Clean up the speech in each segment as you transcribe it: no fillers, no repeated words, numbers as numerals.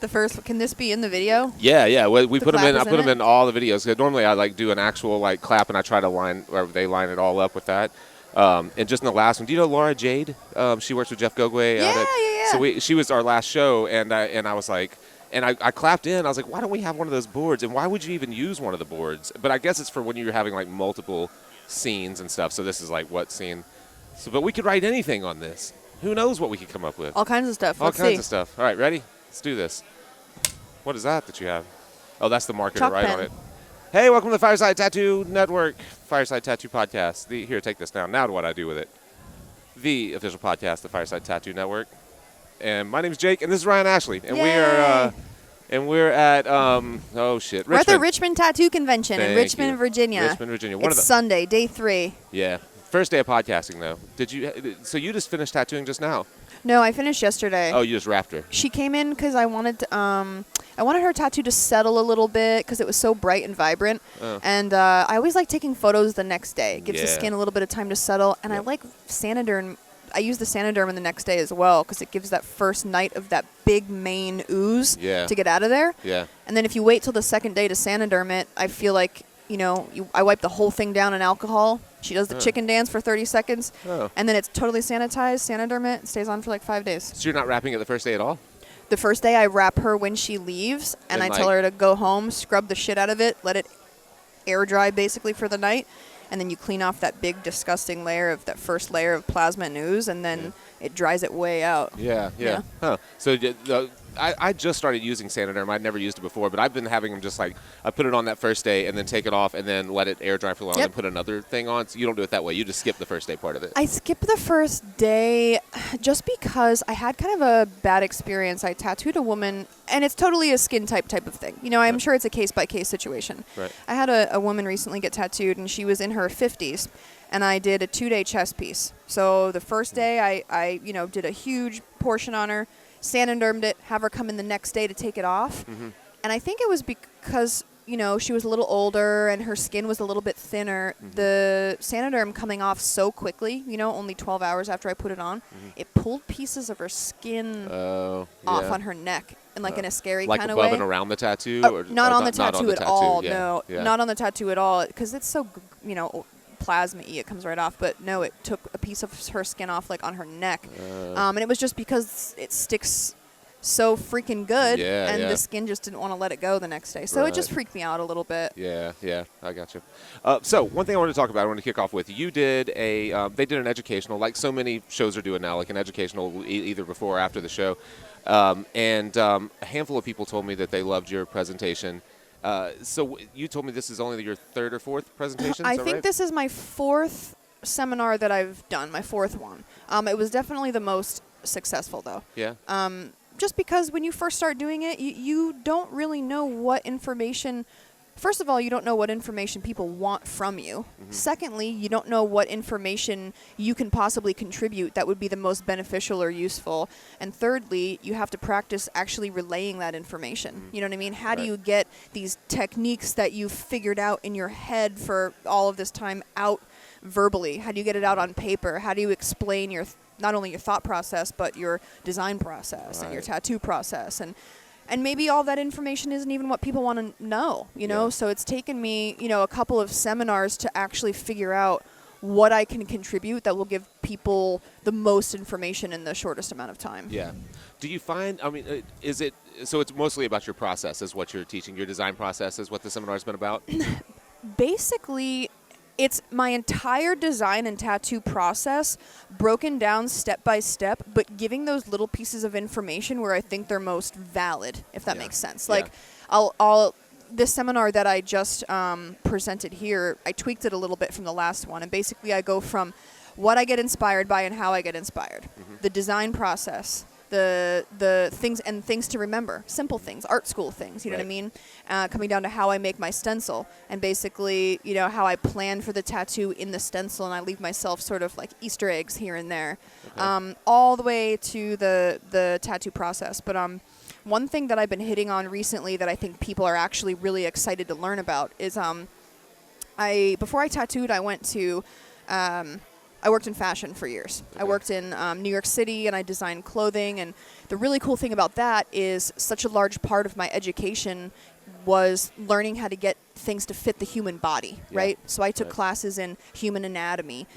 The first, can this be in the video? Yeah. We put them in. I put them it? in all the videos. Normally, I like do an actual like clap, and I try to line, or they line it all up with that. And just in the last one, do you know Laura Jade? She works with Jeff Gogwe. Yeah. So she was our last show, and I was like, and I clapped in. I was like, why don't we have one of those boards? And why would you even use one of the boards? But I guess it's for when you're having like multiple scenes and stuff. So this is like what scene? So, but we could write anything on this. Who knows what we could come up with? All kinds of stuff. All kinds of stuff. All right, ready? Let's do this. What is that you have? Oh, that's the marker to write on it. Hey, welcome to the Fireside Tattoo Network, Fireside Tattoo Podcast. Here, take this down. Now what I do with it. The official podcast of the Fireside Tattoo Network. And my name is Jake, and this is Ryan Ashley. And we're at, Richmond. We're at the Richmond Tattoo Convention in Richmond, you. Virginia. Richmond, Virginia. It's Sunday, day 3. Yeah. First day of podcasting, though. So you just finished tattooing just now? No, I finished yesterday. Oh, you just wrapped her. She came in because I wanted her tattoo to settle a little bit because it was so bright and vibrant. Oh. And I always like taking photos the next day. It gives the skin a little bit of time to settle. And I like Saniderm. I use the Saniderm in the next day as well because it gives that first night of that big main ooze to get out of there. Yeah. And then if you wait till the second day to Saniderm it, I feel like, I wipe the whole thing down in alcohol. She does the chicken dance for 30 seconds, and then it's totally sanitized, Saniderm it, stays on for like 5 days. So you're not wrapping it the first day at all? The first day I wrap her when she leaves, and I tell her to go home, scrub the shit out of it, let it air dry basically for the night, and then you clean off that big disgusting that first layer of plasma and ooze, and then it dries it way out. Yeah. Huh. So I just started using Saniderm. I'd never used it before, but I've been having them just like, I put it on that first day and then take it off and then let it air dry for a while and then put another thing on. So you don't do it that way. You just skip the first day part of it. I skipped the first day just because I had kind of a bad experience. I tattooed a woman, and it's totally a skin type of thing. I'm sure it's a case-by-case situation. Right. I had a woman recently get tattooed, and she was in her 50s, and I did a 2-day chest piece. So the first day I did a huge portion on her, Sanidermed it, have her come in the next day to take it off. Mm-hmm. And I think it was because, she was a little older and her skin was a little bit thinner. Mm-hmm. The Saniderm coming off so quickly, only 12 hours after I put it on, it pulled pieces of her skin off on her neck. And in a scary kind of way. Like above and around the tattoo? Not on the tattoo at all, no. Yeah. Not on the tattoo at all, because it's so, plasma-y, it comes right off, but no, it took a piece of her skin off on her neck, and it was just because it sticks so freaking good, the skin just didn't want to let it go the next day, so it just freaked me out a little bit. Yeah, I got you. So one thing I wanted to talk about, I wanted to kick off with, you did they did an educational, like so many shows are doing now, like an educational either before or after the show, and a handful of people told me that they loved your presentation. So you told me this is only your 3rd or 4th presentation? I think this is my 4th seminar that I've done, my 4th one. It was definitely the most successful, though. Yeah. Just because when you first start doing it, you don't really know what information. First of all, you don't know what information people want from you. Mm-hmm. Secondly, you don't know what information you can possibly contribute that would be the most beneficial or useful. And thirdly, you have to practice actually relaying that information. Mm-hmm. You know what I mean? How do you get these techniques that you've figured out in your head for all of this time out verbally? How do you get it out on paper? How do you explain not only your thought process, but your design process and your tattoo process? And maybe all that information isn't even what people want to know, So it's taken me, a couple of seminars to actually figure out what I can contribute that will give people the most information in the shortest amount of time. Yeah. Do you find, so it's mostly about your process is what you're teaching, your design process is what the seminar's been about? Basically, it's my entire design and tattoo process broken down step by step, but giving those little pieces of information where I think they're most valid, if that makes sense. This seminar that I just presented here, I tweaked it a little bit from the last one. And basically I go from what I get inspired by and how I get inspired. Mm-hmm. The design process, the things to remember, simple things, art school things, you know what I mean? Coming down to how I make my stencil and basically, how I plan for the tattoo in the stencil, and I leave myself sort of like Easter eggs here and there, all the way to the tattoo process. But one thing that I've been hitting on recently that I think people are actually really excited to learn about is before I tattooed, I went to I worked in fashion for years. Okay. I worked in New York City, and I designed clothing. And the really cool thing about that is such a large part of my education was learning how to get things to fit the human body, right? So I took classes in human anatomy,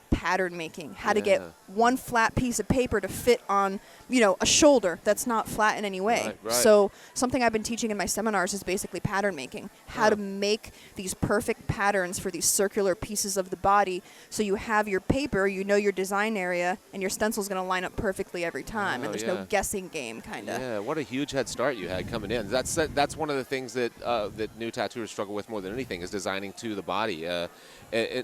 pattern making, how to get one flat piece of paper to fit on, a shoulder that's not flat in any way. Right. So something I've been teaching in my seminars is basically pattern making, how to make these perfect patterns for these circular pieces of the body. So you have your paper, your design area, and your stencil's going to line up perfectly every time, and there's no guessing game, kind of. Yeah, what a huge head start you had coming in. That's one of the things that new tattooers struggle with more than anything is designing to the body. And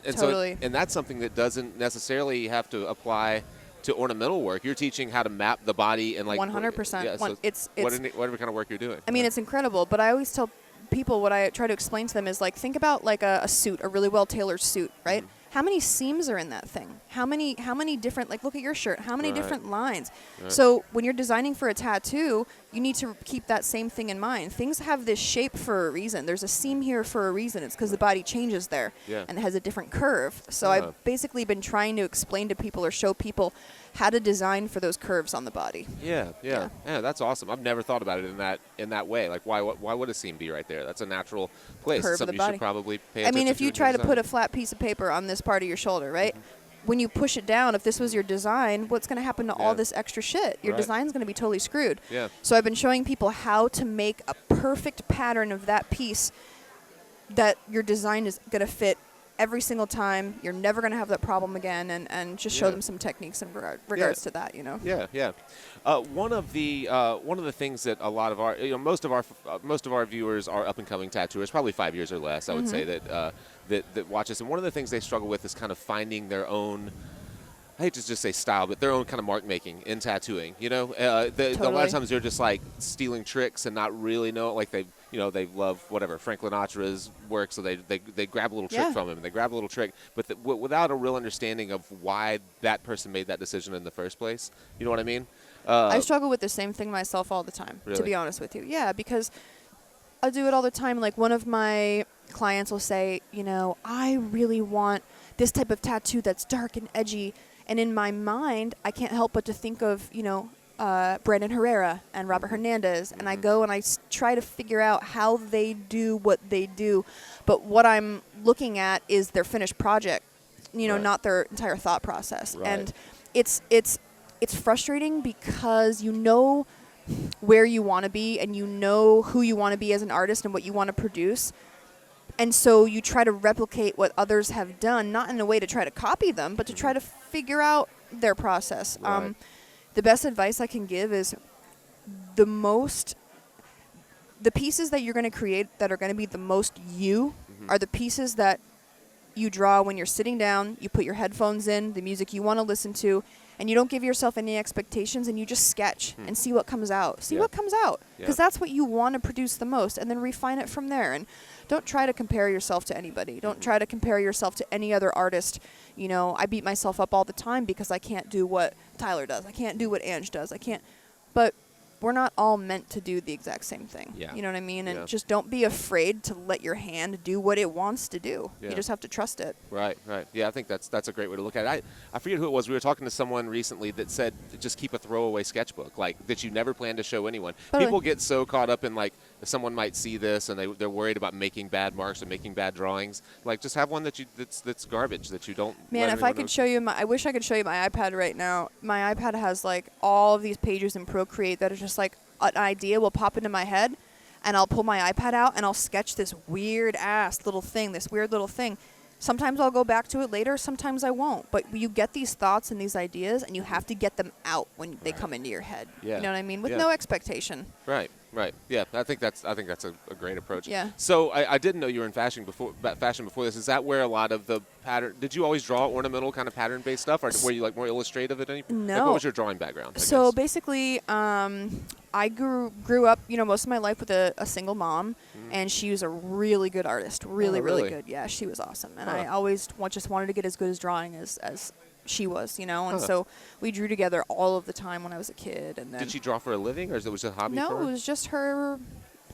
totally. So, and that's something that doesn't necessarily have to apply to ornamental work. You're teaching how to map the body and 100%. Yeah, so it's whatever kind of work you're doing. I mean, it's incredible, but I always tell people, what I try to explain to them is think about a suit, a really well tailored suit, right? Mm-hmm. How many seams are in that thing? How many different, look at your shirt, how many different lines? Right. So when you're designing for a tattoo, you need to keep that same thing in mind. Things have this shape for a reason. There's a seam here for a reason. It's because the body changes there and it has a different curve. So I've basically been trying to explain to people or show people how to design for those curves on the body. Yeah, that's awesome. I've never thought about it in that way. Why would a seam be right there? That's a natural place. Curve Something of the body. You should probably pay attention to. I mean, if you try to put a flat piece of paper on this part of your shoulder, right? Mm-hmm. When you push it down, if this was your design, what's going to happen to all this extra shit? Your design's going to be totally screwed. Yeah. So I've been showing people how to make a perfect pattern of that piece that your design is going to fit every single time. You're never going to have that problem again, and just show them some techniques in regards to that, Yeah. One of the things that a lot of our, most of our viewers are up and coming tattooers, probably 5 years or less. I would say that watch us, and one of the things they struggle with is kind of finding their own, I hate to just say style, but their own kind of mark making in tattooing. A lot of times they're just stealing tricks and not really know, they love whatever Frank Sinatra's work, so they grab a little trick from him, and they grab a little trick, but without a real understanding of why that person made that decision in the first place. You know what I mean? I struggle with the same thing myself all the time, to be honest with you. Yeah, because I do it all the time. One of my clients will say, I really want this type of tattoo that's dark and edgy. And in my mind, I can't help but to think of, Brandon Herrera and Robert Hernandez. And I go and I try to figure out how they do what they do. But what I'm looking at is their finished project, not their entire thought process. Right. And it's frustrating because where you want to be, and who you want to be as an artist and what you want to produce. And so you try to replicate what others have done, not in a way to try to copy them, but to try to figure out their process. Right. The best advice I can give is the pieces that you're going to create that are going to be the most you are the pieces that you draw when you're sitting down, you put your headphones in, the music you want to listen to, and you don't give yourself any expectations, and you just sketch and see what comes out. See what comes out, because that's what you want to produce the most, and then refine it from there. And don't try to compare yourself to anybody. Don't try to compare yourself to any other artist. I beat myself up all the time because I can't do what Tyler does. I can't do what Ange does. I can't. But we're not all meant to do the exact same thing. Yeah. You know what I mean? And just don't be afraid to let your hand do what it wants to do. Yeah. You just have to trust it. Right. Yeah, I think that's a great way to look at it. I forget who it was. We were talking to someone recently that said just keep a throwaway sketchbook, that you never plan to show anyone. Totally. People get so caught up in someone might see this and they're worried about making bad marks or making bad drawings. just have one that's garbage that you don't. Man, if I could show you I wish I could show you my iPad right now. My iPad has all of these pages in Procreate that are just an idea will pop into my head, and I'll pull my iPad out and I'll sketch this weird little thing. Sometimes I'll go back to it later, sometimes I won't. But you get these thoughts and these ideas, and you have to get them out when they come into your head. Yeah. You know what I mean? With no expectation. Right. Yeah, I think that's a great approach. Yeah. So I didn't know you were in fashion before this. Is that where a lot of the pattern? Did you always draw ornamental kind of pattern-based stuff, or were you more illustrative at any? No. What was your drawing background? So basically, I grew up, most of my life with a single mom, and she was a really good artist, really good. Yeah, she was awesome, and I always just wanted to get as good as drawing as she was, and so we drew together all of the time when I was a kid. And then did she draw for a living, or was it a hobby? No, it was just her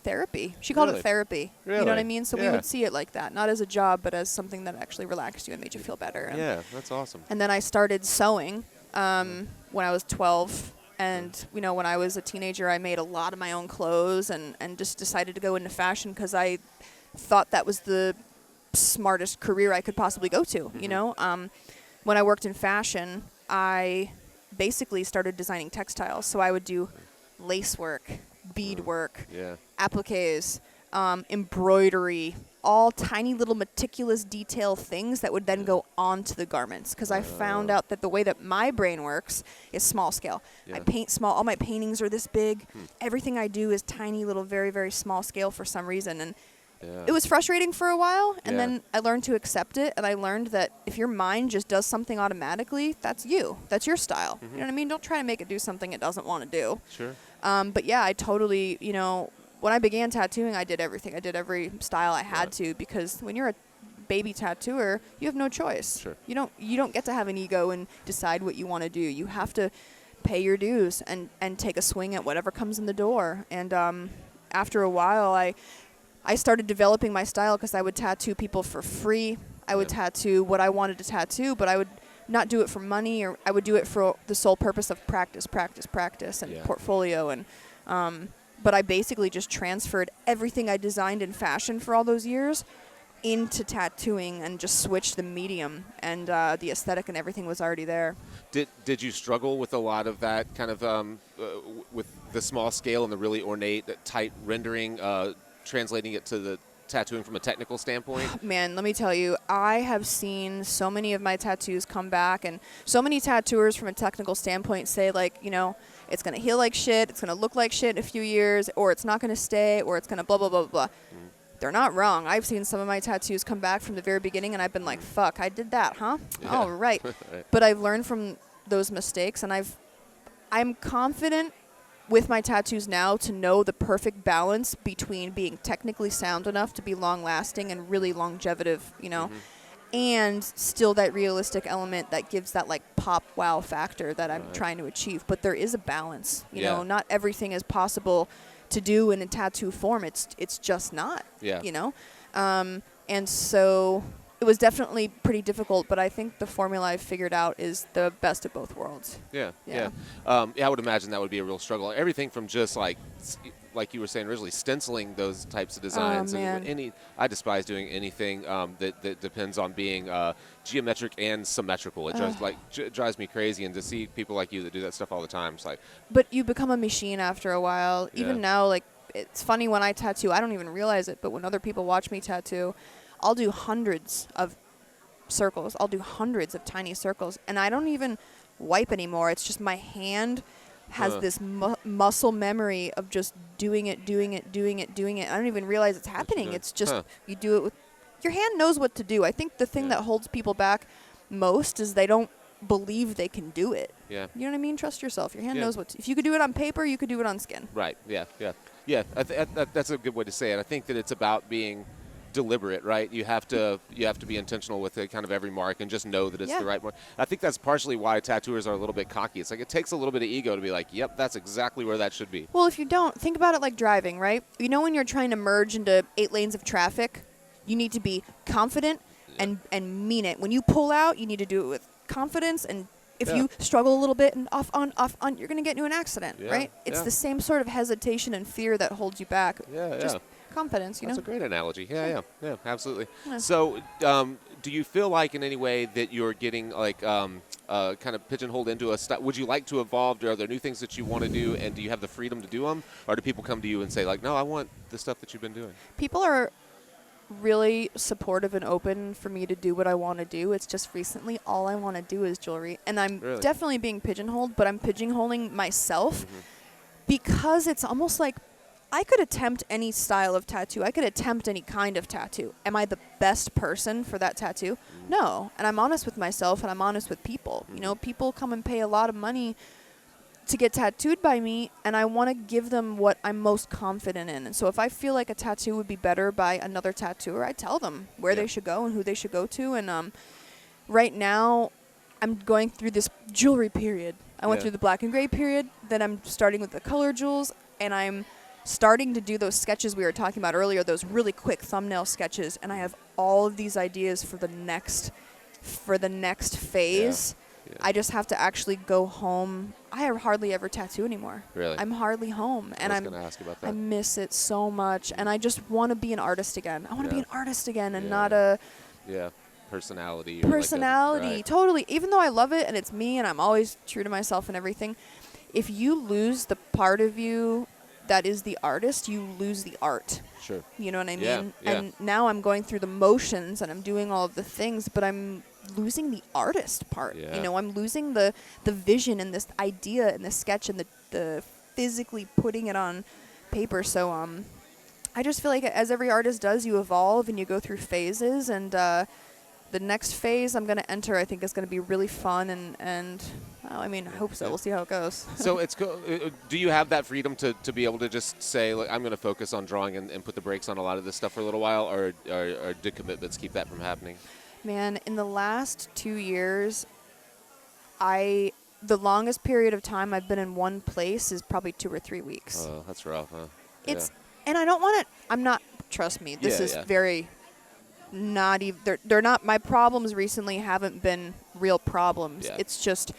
therapy. She called it therapy. Really? You know what I mean? So we would see it like that, not as a job, but as something that actually relaxed you and made you feel better. And yeah, that's awesome. And then I started sewing when I was 12. And, you know, when I was a teenager, I made a lot of my own clothes and just decided to go into fashion because I thought that was the smartest career I could possibly go to, you know. When I worked in fashion, I basically started designing textiles. So I would do lace work, bead work, appliques, embroidery, all tiny little meticulous detail things that would then go onto the garments. Because I found out that the way that my brain works is small scale. I paint small. All my paintings are this big. Everything I do is tiny little, very, very small scale for some reason. And it was frustrating for a while. And then I learned to accept it. And I learned that if your mind just does something automatically, that's you. That's your style. You know what I mean? Don't try to make it do something it doesn't want to do. Sure. But yeah, I totally, you know, when I began tattooing, I did everything. I did every style I had to, because when you're a baby tattooer, you have no choice. Sure. You don't get to have an ego and decide what you want to do. You have to pay your dues and take a swing at whatever comes in the door. And after a while, I started developing my style because I would tattoo people for free. I would tattoo what I wanted to tattoo, but I would not do it for money, or I would do it for the sole purpose of practice, and portfolio. And but I basically just transferred everything I designed in fashion for all those years into tattooing and just switched the medium, and the aesthetic and everything was already there. Did you struggle with a lot of that kind of with the small scale and the really ornate, tight rendering, translating it to the tattooing from a technical standpoint? Man, let me tell you, I have seen so many of my tattoos come back, and so many tattooers from a technical standpoint say, like, you know, it's going to heal like shit, it's going to look like shit in a few years, or it's not going to stay, or it's going to blah, blah, blah, blah. They're not wrong. I've seen some of my tattoos come back from the very beginning, and I've been like, fuck, I did that, huh? Yeah. All right. But I've learned from those mistakes, and I'm confident with my tattoos now to know the perfect balance between being technically sound enough to be long-lasting and really longevitive, you know, and still that realistic element that gives that, like, pop wow factor that I'm trying to achieve. But there is a balance, you know. Not everything is possible to do in a tattoo form. It's just not, you know. And so it was definitely pretty difficult, but I think the formula I've figured out is the best of both worlds. Yeah. I would imagine that would be a real struggle. Everything from just like you were saying originally, stenciling those types of designs. Oh, man. I despise doing anything that depends on being geometric and symmetrical. It drives me crazy, and to see people like you that do that stuff all the time, it's like. But you become a machine after a while. Even now, like, it's funny when I tattoo, I don't even realize it, but when other people watch me tattoo, I'll do hundreds of circles. I'll do hundreds of tiny circles, and I don't even wipe anymore. It's just my hand has this muscle memory of just doing it. I don't even realize it's happening. It's just you do it with your hand knows what to do. I think the thing that holds people back most is they don't believe they can do it. Yeah. You know what I mean? Trust yourself. Your hand knows what to. If you could do it on paper, you could do it on skin. Right. Yeah. That's a good way to say it. I think that it's about being deliberate, right? You have to be intentional with kind of every mark and just know that it's the right mark. I think that's partially why tattooers are a little bit cocky. It's like it takes a little bit of ego to be like, yep, that's exactly where that should be. Well, if you don't, think about it like driving, right? You know, when you're trying to merge into 8 lanes of traffic, you need to be confident and mean it. When you pull out, you need to do it with confidence, and if you struggle a little bit and off on, you're going to get into an accident, right? It's the same sort of hesitation and fear that holds you back. Just confidence, you know? That's a great analogy. Yeah, absolutely. Yeah. So, do you feel like in any way that you're getting like kind of pigeonholed into a style? Would you like to evolve? Are there new things that you want to do, and do you have the freedom to do them? Or do people come to you and say like, no, I want the stuff that you've been doing? People are really supportive and open for me to do what I want to do. It's just recently all I want to do is jewelry. And I'm definitely being pigeonholed, but I'm pigeonholing myself because it's almost like I could attempt any style of tattoo. I could attempt any kind of tattoo. Am I the best person for that tattoo? No. And I'm honest with myself, and I'm honest with people. You know, people come and pay a lot of money to get tattooed by me, and I want to give them what I'm most confident in. And so if I feel like a tattoo would be better by another tattooer, I tell them where they should go and who they should go to. And right now, I'm going through this jewelry period. I went through the black and gray period, then I'm starting with the color jewels, and I'm starting to do those sketches we were talking about earlier, those really quick thumbnail sketches, and I have all of these ideas for the next phase. Yeah. I just have to actually go home. I hardly ever tattoo anymore. Really? I'm hardly home, and I was going to ask you about that. I miss it so much, and I just want to be an artist again. I want to be an artist again, and not a personality. Right. Totally. Even though I love it and it's me, and I'm always true to myself and everything. If you lose the part of you that is the artist, you lose the art. Sure. You know what I mean? Yeah. And now I'm going through the motions and I'm doing all of the things, but I'm losing the artist part. Yeah. You know, I'm losing the vision and this idea and the sketch and the physically putting it on paper. So I just feel like as every artist does, you evolve and you go through phases, and the next phase I'm going to enter, I think, is going to be really fun, and well, I mean, I hope so. We'll see how it goes. So do you have that freedom to be able to just say, look, I'm going to focus on drawing and put the brakes on a lot of this stuff for a little while, or do commitments keep that from happening? Man, in the last 2 years, the longest period of time I've been in one place is probably 2 or 3 weeks. Oh, that's rough, huh? And I don't want to, trust me, this is very... not even they're not my problems recently haven't been real problems. It's just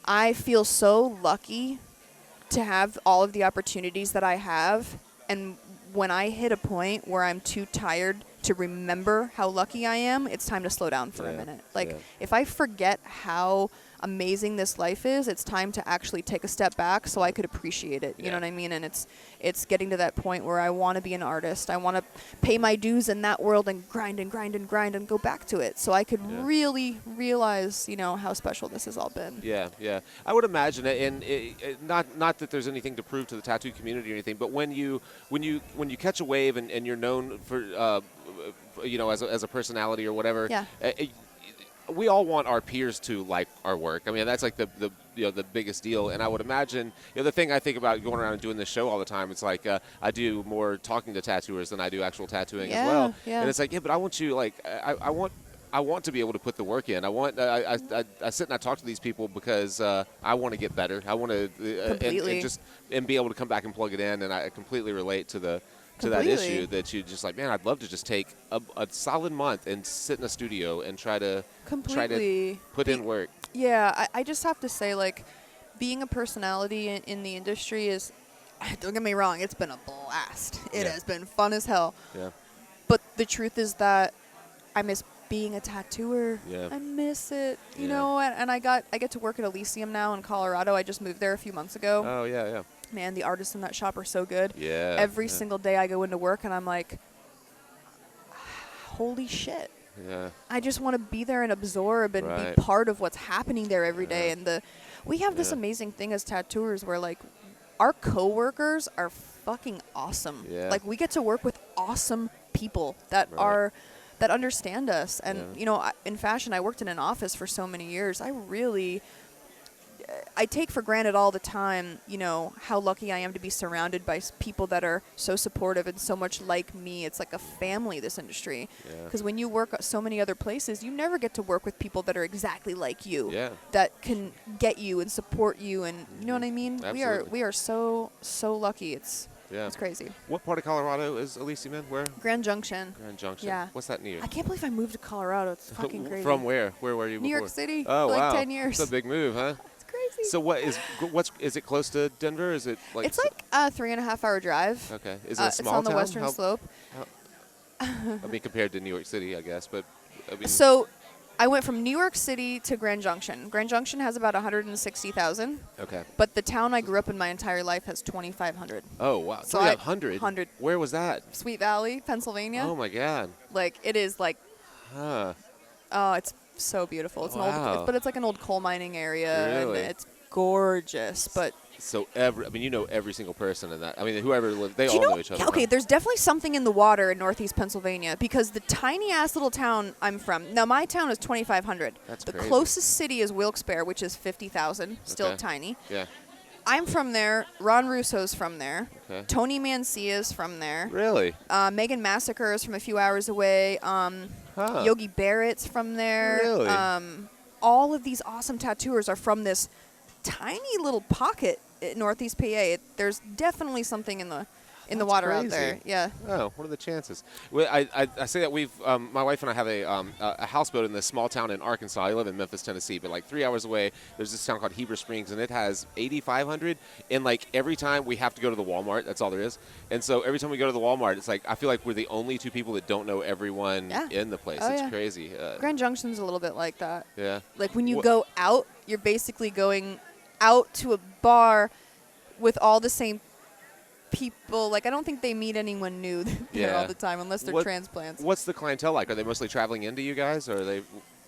I feel so lucky to have all of the opportunities that I have, and when I hit a point where I'm too tired to remember how lucky I am, it's time to slow down for a minute. If I forget how amazing this life is, it's time to actually take a step back so I could appreciate it. You know what I mean? And it's getting to that point where I want to be an artist. I want to pay my dues in that world and grind and grind and grind and go back to it so I could really realize, how special this has all been. Yeah. I would imagine it, and not that there's anything to prove to the tattoo community or anything, but when you catch a wave and you're known for as a personality or whatever, we all want our peers to like our work. I mean, that's like the biggest deal. And I would imagine, the thing I think about going around and doing this show all the time, it's like I do more talking to tattooers than I do actual tattooing as well. Yeah. And it's like, but I want you, I want to be able to put the work in. I sit and I talk to these people because I want to get better. I want to and be able to come back and plug it in. And I completely relate to that issue that you just like, man, I'd love to just take a solid month and sit in a studio and try to put in work. Yeah, I just have to say, being a personality in the industry is, don't get me wrong, it's been a blast. It has been fun as hell. Yeah. But the truth is that I miss being a tattooer. Yeah. I miss it. You know, and I get to work at Elysium now in Colorado. I just moved there a few months ago. Oh, yeah. Man, the artists in that shop are so good. Yeah. Every single day I go into work and I'm like, holy shit. Yeah. I just want to be there and absorb and be part of what's happening there every day. And we have this amazing thing as tattooers where our coworkers are fucking awesome. Yeah. We get to work with awesome people that that understand us. And in fashion, I worked in an office for so many years. I take for granted all the time, how lucky I am to be surrounded by people that are so supportive and so much like me. It's like a family, this industry. Because when you work at so many other places, you never get to work with people that are exactly like you, that can get you and support you. And you know what I mean? Absolutely. We are so lucky. It's crazy. What part of Colorado is Elysium in? Where? Grand Junction. Grand Junction. Yeah. What's that near? I can't believe I moved to Colorado. It's fucking crazy. From where? Where were you before? New York City. Oh, for wow. 10 years. It's a big move, huh? Crazy. So is it close to Denver? Is it It's a 3.5 hour drive. Okay. Is it a small town? It's on the western slope. I mean, compared to New York City, I guess, but so I went from New York City to Grand Junction. Grand Junction has about 160,000. Okay. But the town I grew up in my entire life has 2,500. Oh, wow. So 100? Where was that? Sweet Valley, Pennsylvania. Oh, my God. It is Huh. Oh, it's so beautiful. It's an old, but it's like an old coal mining area. Really? And it's gorgeous, but... So every single person in that. I mean, whoever lives, they all know each other. Okay, there's definitely something in the water in northeast Pennsylvania because the tiny ass little town I'm from. Now my town is 2,500. That's the crazy. closest city is Wilkes-Barre, which is 50,000. Still tiny. Yeah. I'm from there. Ron Russo's from there. Okay. Tony Mancia's from there. Really? Megan Massacre is from a few hours away. Yogi Barrett's from there. Really? All of these awesome tattooers are from this tiny little pocket Northeast PA. There's definitely something in the water crazy. out there. Yeah. Oh, what are the chances? Well, I say that we've my wife and I have a houseboat in this small town in Arkansas. I live in Memphis, Tennessee, but like 3 hours away, there's this town called Heber Springs, and it has 8,500. And like every time we have to go to the Walmart, that's all there is. And so every time we go to the Walmart, it's like I feel like we're the only two people that don't know everyone in the place. It's crazy. Grand Junction's a little bit like that. Yeah. Like when you go out, you're basically going out to a bar with all the same people. Like I don't think they meet anyone new there all the time unless they're transplants. What's the clientele like? Are they mostly traveling into you guys, or are they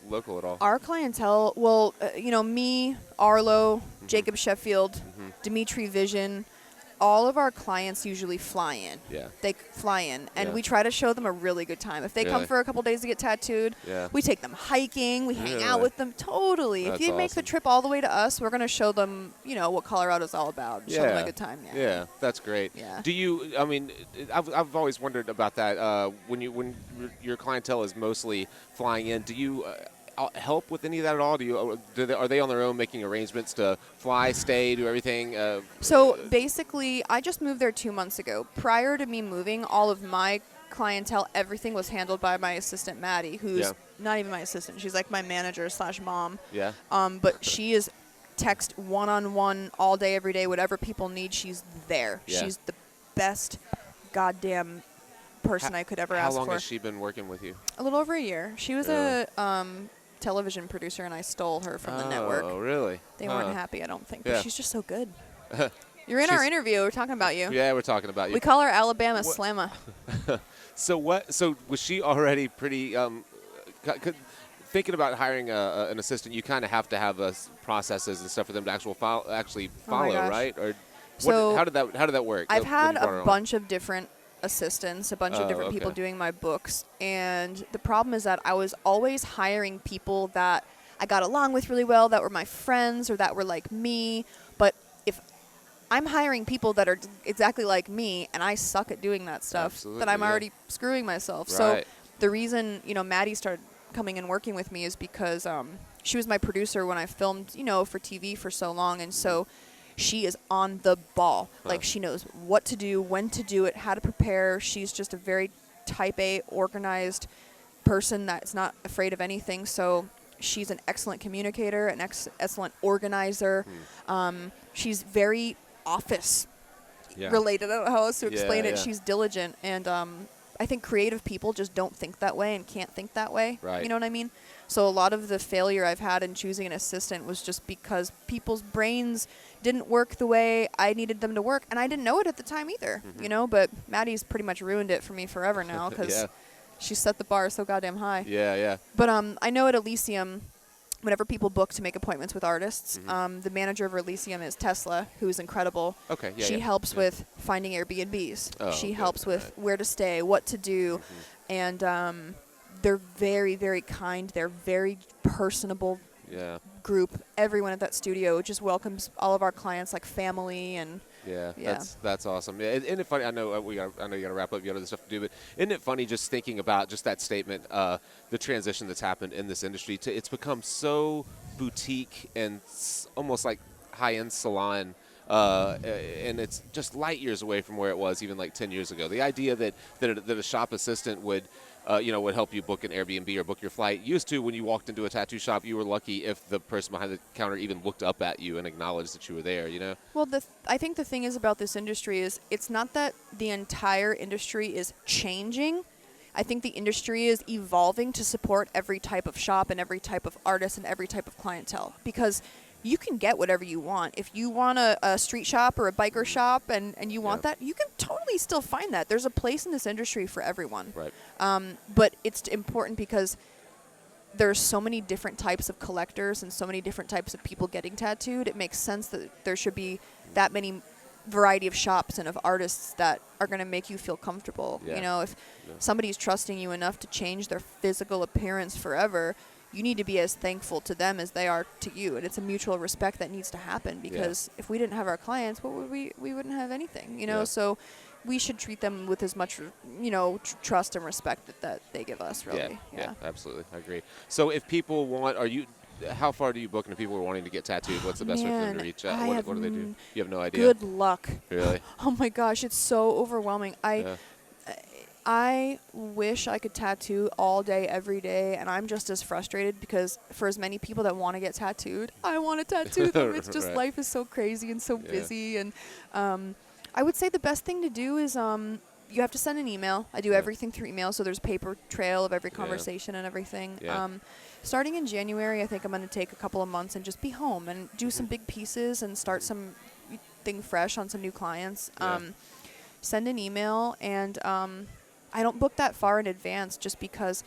local at all? Our clientele, well, me, Arlo, Jacob Sheffield, Dimitri Vision, all of our clients usually fly in. Yeah. They fly in, and we try to show them a really good time. If they come for a couple days to get tattooed, we take them hiking, we hang out with them. Totally. That's if you make the trip all the way to us, we're going to show them, what Colorado's all about. Show them a good time. Yeah, that's great. Yeah. Do you, I mean, I've always wondered about that. When your clientele is mostly flying in, do you help with any of that at all? Are they on their own making arrangements to fly, stay, do everything? So basically, I just moved there 2 months ago. Prior to me moving, all of my clientele, everything was handled by my assistant Maddie, who's not even my assistant. She's like my manager / mom. Yeah. But she is text one-on-one all day, every day. Whatever people need, she's there. Yeah. She's the best goddamn person I could ever ask for. How long has she been working with you? A little over a year. She was a television producer, and I stole her from the network. Oh, really? They weren't happy, I don't think. But she's just so good. You're in our interview. We're talking about you. Yeah, we're talking about you. We call her Alabama Slamma. So was she already pretty thinking about hiring an assistant? You kind of have to have processes and stuff for them to actually follow, right? Or how did that work? I've had a bunch of different assistants, a bunch of different people doing my books, and the problem is that I was always hiring people that I got along with really well, that were my friends or that were like me. But if I'm hiring people that are exactly like me and I suck at doing that stuff, then I'm already screwing myself. Right. So the reason Maddie started coming and working with me is because she was my producer when I filmed for TV for so long, and so she is on the ball. Like, she knows what to do, when to do it, how to prepare. She's just a very type A, organized person that's not afraid of anything. So she's an excellent communicator, an excellent organizer. She's very office related. I don't know how else to explain it. She's diligent. And I think creative people just don't think that way and can't think that way. Right. You know what I mean? So a lot of the failure I've had in choosing an assistant was just because people's brains didn't work the way I needed them to work. And I didn't know it at the time either, but Maddie's pretty much ruined it for me forever now because she set the bar so goddamn high. Yeah. But I know at Elysium, whenever people book to make appointments with artists, the manager of Elysium is Tesla, who's incredible. Okay, she helps with finding Airbnbs. She helps with where to stay, what to do, and they're very, very kind. They're very personable group. Everyone at that studio just welcomes all of our clients like family, and that's awesome. Yeah, isn't it funny? I know you got to wrap up. You got other stuff to do, but isn't it funny just thinking about just that statement, the transition that's happened in this industry? It's become so boutique and almost like high-end salon. And it's just light years away from where it was even like 10 years ago. The idea that a shop assistant would help you book an Airbnb or book your flight. Used to, when you walked into a tattoo shop, you were lucky if the person behind the counter even looked up at you and acknowledged that you were there, Well, I think the thing is about this industry is it's not that the entire industry is changing. I think the industry is evolving to support every type of shop and every type of artist and every type of clientele, because you can get whatever you want. If you want a street shop or a biker shop and you want that, you can totally still find that. There's a place in this industry for everyone. Right. But it's important because there's so many different types of collectors and so many different types of people getting tattooed. It makes sense that there should be that many variety of shops and of artists that are going to make you feel comfortable. If somebody's trusting you enough to change their physical appearance forever, you need to be as thankful to them as they are to you. And it's a mutual respect that needs to happen, because if we didn't have our clients, what would we wouldn't have anything, So we should treat them with as much, trust and respect that they give us, really. Yeah, absolutely. I agree. So if people want, how far do you book into people who are wanting to get tattooed? What's the best way for them to reach out? What do they do? You have no idea? Good luck. Really? Oh my gosh, it's so overwhelming. I wish I could tattoo all day, every day, and I'm just as frustrated because for as many people that want to get tattooed, I want to tattoo them. It's just life is so crazy and so busy. And I would say the best thing to do is you have to send an email. I do everything through email, so there's paper trail of every conversation and everything. Yeah. Starting in January, I think I'm going to take a couple of months and just be home and do some big pieces and start something fresh on some new clients. Send an email, and I don't book that far in advance just because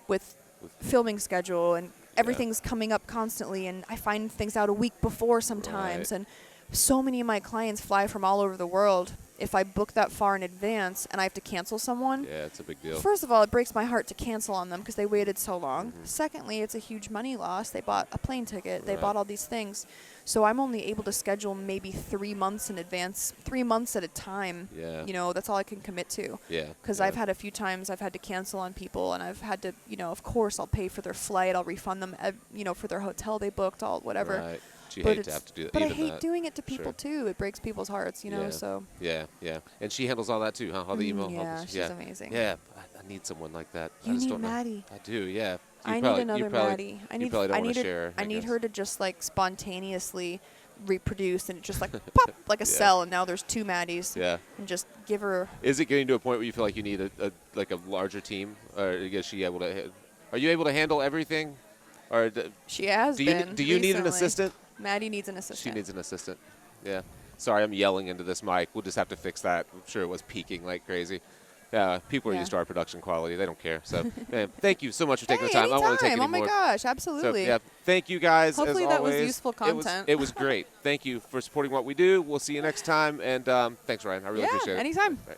with filming schedule and everything's coming up constantly, and I find things out a week before sometimes. And so many of my clients fly from all over the world. If I book that far in advance and I have to cancel someone, it's a big deal. First of all, it breaks my heart to cancel on them because they waited so long. Secondly, it's a huge money loss. They bought a plane ticket. They bought all these things. So I'm only able to schedule maybe 3 months in advance, 3 months at a time. You know, that's all I can commit to. Because I've had a few times I've had to cancel on people, and I've had to, you know, of course I'll pay for their flight. I'll refund them, you know, for their hotel they booked, all whatever. Right. You hate to have to do that. But I hate doing it to people too. It breaks people's hearts, you know. So yeah. And she handles all that too, huh? All the email. Yeah, she's amazing. Yeah, I need someone like that. You need Maddie. I do. Yeah. I need another Maddie. I need her. I need her to just like spontaneously reproduce and just like pop like a cell, and now there's 2 Maddies. And just give her. Is it getting to a point where you feel like you need a larger team, or is she able to? Are you able to handle everything? Or she has been. Do you need an assistant? Maddie needs an assistant. She needs an assistant. Yeah. Sorry, I'm yelling into this mic. We'll just have to fix that. I'm sure it was peaking like crazy. Yeah, people are used to our production quality. They don't care. So, man, thank you so much for taking the time. Anytime. I want to take any more. Oh my gosh, absolutely. So, thank you guys. Hopefully as that always. was useful content. It was great. Thank you for supporting what we do. We'll see you next time. And thanks, Ryan. I really appreciate it. Anytime. Right.